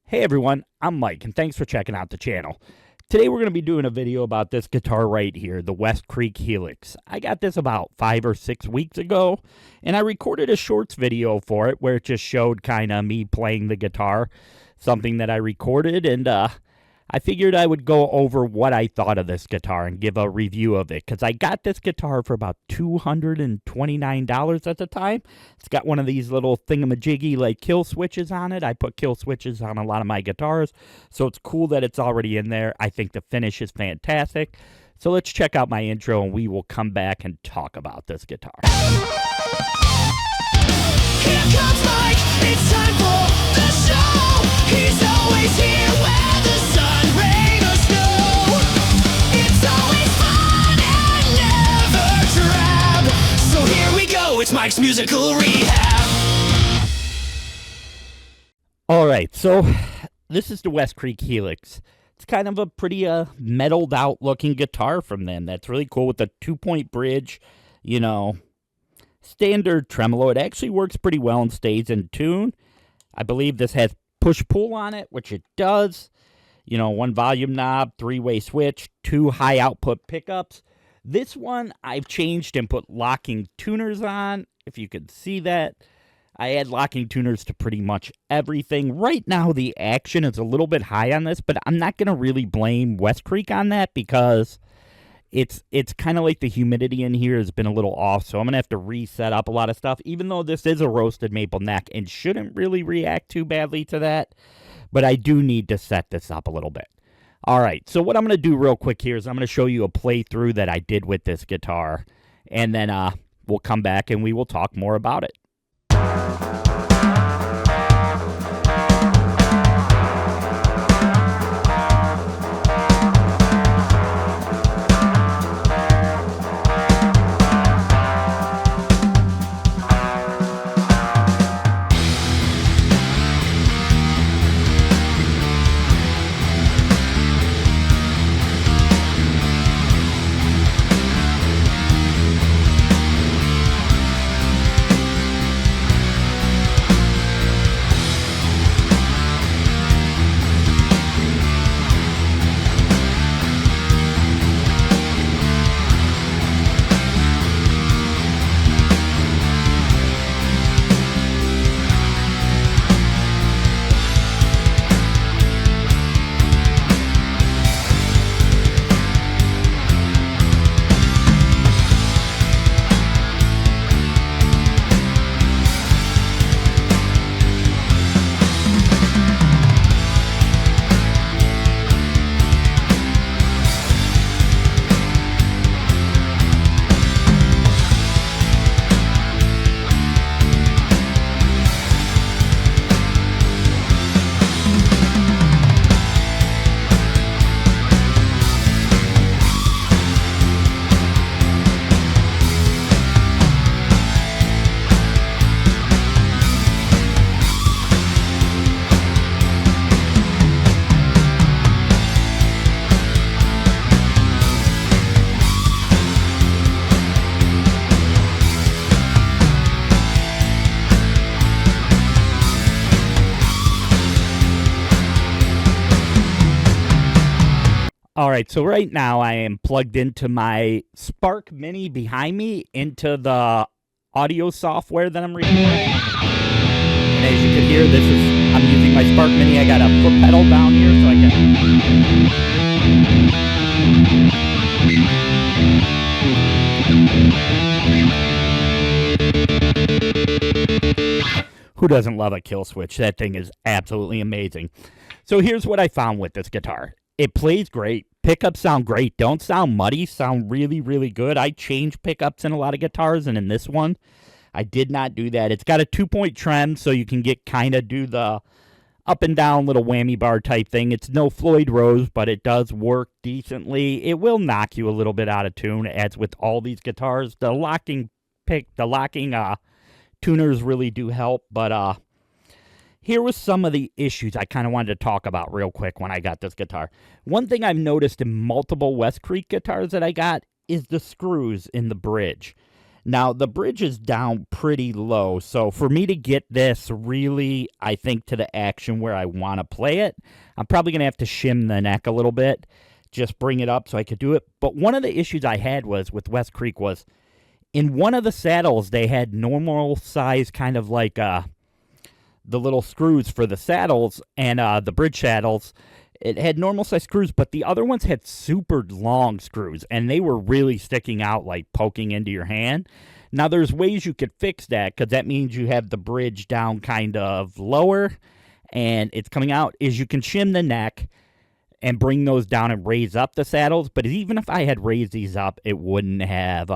Hey everyone, I'm Mike, and thanks for checking out the channel. Today we're going to be doing a video about this guitar right here, the WestCreek Helyx. I got this about 5 or 6 weeks ago, and I recorded a shorts video for it where it just showed kind of me playing the guitar, something that I recorded, and I figured I would go over what I thought of this guitar and give a review of it, because I got this guitar for about $229 at the time. It's got one of these little thingamajiggy like kill switches on it. I put kill switches on a lot of my guitars, so it's cool that it's already in there. I think the finish is fantastic. So let's check out my intro and we will come back and talk about this guitar. Here comes Mike, it's time for the show. He's always here where the sun, rain, or snow. It's always fun and never drab. So here we go, it's Mike's musical rehab. Alright, so this is the WestCreek Helyx. It's kind of a pretty metalled out looking guitar from them. That's really cool with the 2-point bridge, you know. Standard tremolo. It actually works pretty well and stays in tune. I believe this has push-pull on it, which it does. You know, 1 volume knob, 3-way switch, 2 high output pickups. This one I've changed and put locking tuners on, if you can see that. I add locking tuners to pretty much everything. Right now the action is a little bit high on this, but I'm not going to really blame WestCreek on that because it's kind of like the humidity in here has been a little off, so I'm going to have to reset up a lot of stuff, even though this is a roasted maple neck and shouldn't really react too badly to that, but I do need to set this up a little bit. All right, so what I'm going to do real quick here is I'm going to show you a playthrough that I did with this guitar, and then we'll come back and we will talk more about it. All right, so right now I am plugged into my Spark Mini behind me into the audio software that I'm recording. And as you can hear, I'm using my Spark Mini. I got a foot pedal down here so I can... Who doesn't love a kill switch? That thing is absolutely amazing. So here's what I found with this guitar. It plays great. Pickups sound great. Don't sound muddy. Sound really, really good. I change pickups in a lot of guitars, and in this one, I did not do that. It's got a 2-point trem, so you can get kind of do the up and down little whammy bar type thing. It's no Floyd Rose, but it does work decently. It will knock you a little bit out of tune, as with all these guitars. The locking tuners really do help, but here was some of the issues I kind of wanted to talk about real quick when I got this guitar. One thing I've noticed in multiple WestCreek guitars that I got is the screws in the bridge. Now, the bridge is down pretty low, so for me to get this really, I think, to the action where I want to play it, I'm probably going to have to shim the neck a little bit, just bring it up so I could do it. But one of the issues I had was with WestCreek was in one of the saddles, they had normal size kind of like the little screws for the saddles and the bridge saddles. It had normal size screws, but the other ones had super long screws, and they were really sticking out, like poking into your hand. Now, there's ways you could fix that, because that means you have the bridge down kind of lower, and it's coming out, is you can shim the neck and bring those down and raise up the saddles. But even if I had raised these up, it wouldn't have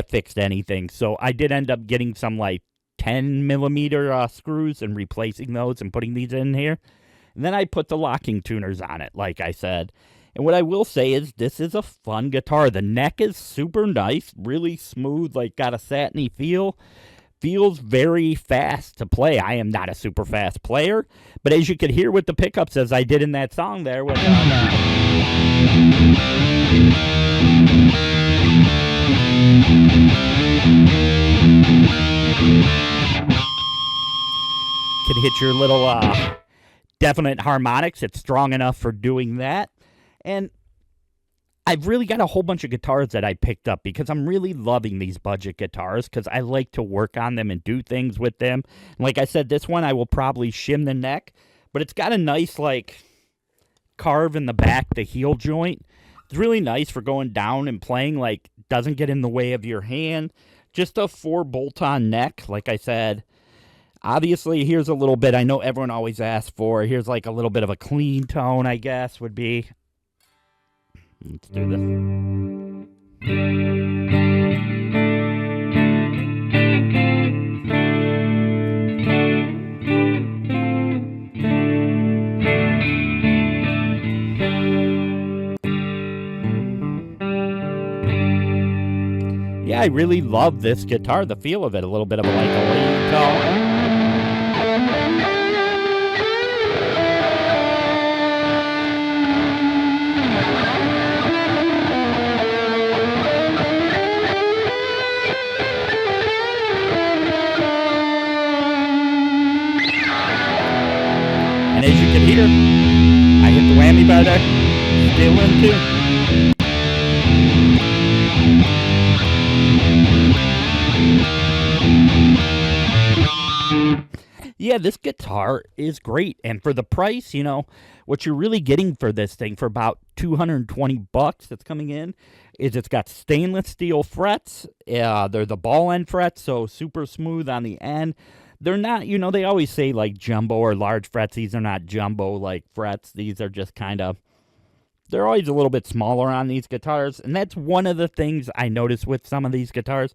fixed anything. So I did end up getting some like 10 millimeter screws and replacing those and putting these in here. And then I put the locking tuners on it, like I said. And what I will say is this is a fun guitar. The neck is super nice, really smooth, like got a satiny feel. Feels very fast to play. I am not a super fast player, but as you could hear with the pickups, as I did in that song there, with can hit your little definite harmonics. It's strong enough for doing that. And I've really got a whole bunch of guitars that I picked up because I'm really loving these budget guitars because I like to work on them and do things with them. And like I said, this one I will probably shim the neck, but it's got a nice like carve in the back, the heel joint. It's really nice for going down and playing, like doesn't get in the way of your hand. Just a 4 bolt-on neck, like I said. Obviously, here's a little bit, I know everyone always asks for, here's like a little bit of a clean tone, I guess, would be. Let's do this. Yeah, I really love this guitar, the feel of it, a little bit of like a lead tone. And as you can hear, I hit the whammy bar there, still in tune. Yeah, this guitar is great, and for the price, you know, what you're really getting for this thing for about $220 that's coming in is it's got stainless steel frets. They're the ball end frets, so super smooth on the end. They're not, you know, they always say like jumbo or large frets. These are not jumbo like frets. These are just kind of, they're always a little bit smaller on these guitars. And that's one of the things I notice with some of these guitars.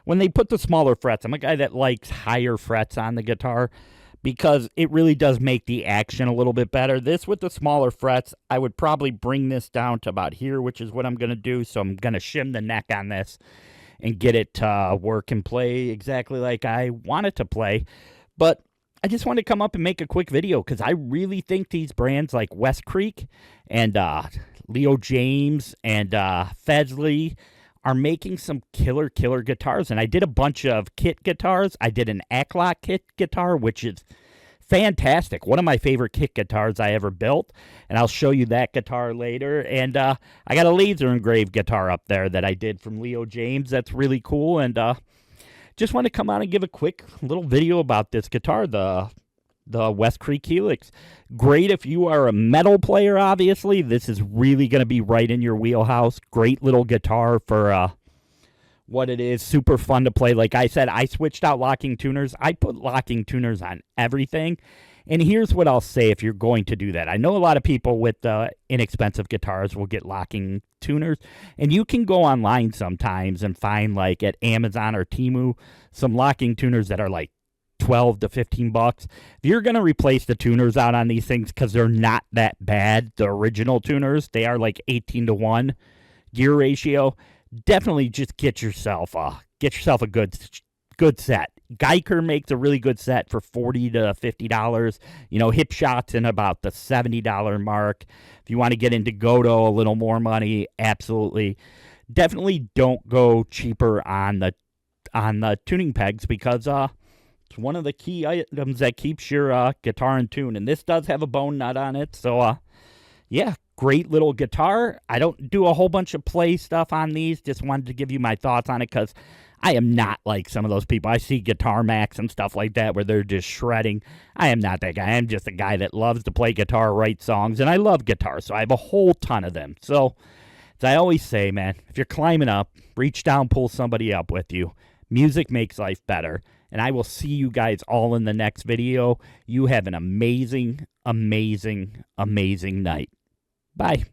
When they put the smaller frets, I'm a guy that likes higher frets on the guitar because it really does make the action a little bit better. This with the smaller frets, I would probably bring this down to about here, which is what I'm going to do. So I'm going to shim the neck on this and get it to work and play exactly like I want it to play. But I just wanted to come up and make a quick video because I really think these brands like WestCreek and Leo James and Fedsley are making some killer guitars. And I did a bunch of kit guitars. I did an Acklock kit guitar, which is fantastic. One of my favorite kit guitars I ever built, and I'll show you that guitar later. And I got a laser engraved guitar up there that I did from Leo James. That's really cool. And just want to come on and give a quick little video about this guitar, the WestCreek Helyx. Great if you are a metal player, obviously. This is really going to be right in your wheelhouse. Great little guitar for what it is. Super fun to play. Like I said, I switched out locking tuners. I put locking tuners on everything. And here's what I'll say if you're going to do that. I know a lot of people with inexpensive guitars will get locking tuners. And you can go online sometimes and find, like at Amazon or Temu, some locking tuners that are like 12 to 15 bucks. If you're going to replace the tuners out on these things, because they're not that bad, the original tuners, they are like 18-to-1 gear ratio. Definitely just get yourself a good set. Geiger makes a really good set for $40 to $50. You know, Hip Shot's in about the $70 mark. If you want to get into Godot, a little more money, absolutely. Definitely don't go cheaper on the on the tuning pegs because it's one of the key items that keeps your guitar in tune. And this does have a bone nut on it, so yeah, great little guitar. I don't do a whole bunch of play stuff on these. Just wanted to give you my thoughts on it because I am not like some of those people. I see Guitar Max and stuff like that where they're just shredding. I am not that guy. I'm just a guy that loves to play guitar, write songs, and I love guitar, so I have a whole ton of them. So, as I always say, man, if you're climbing up, reach down, pull somebody up with you. Music makes life better. And I will see you guys all in the next video. You have an amazing, amazing, amazing night. Bye.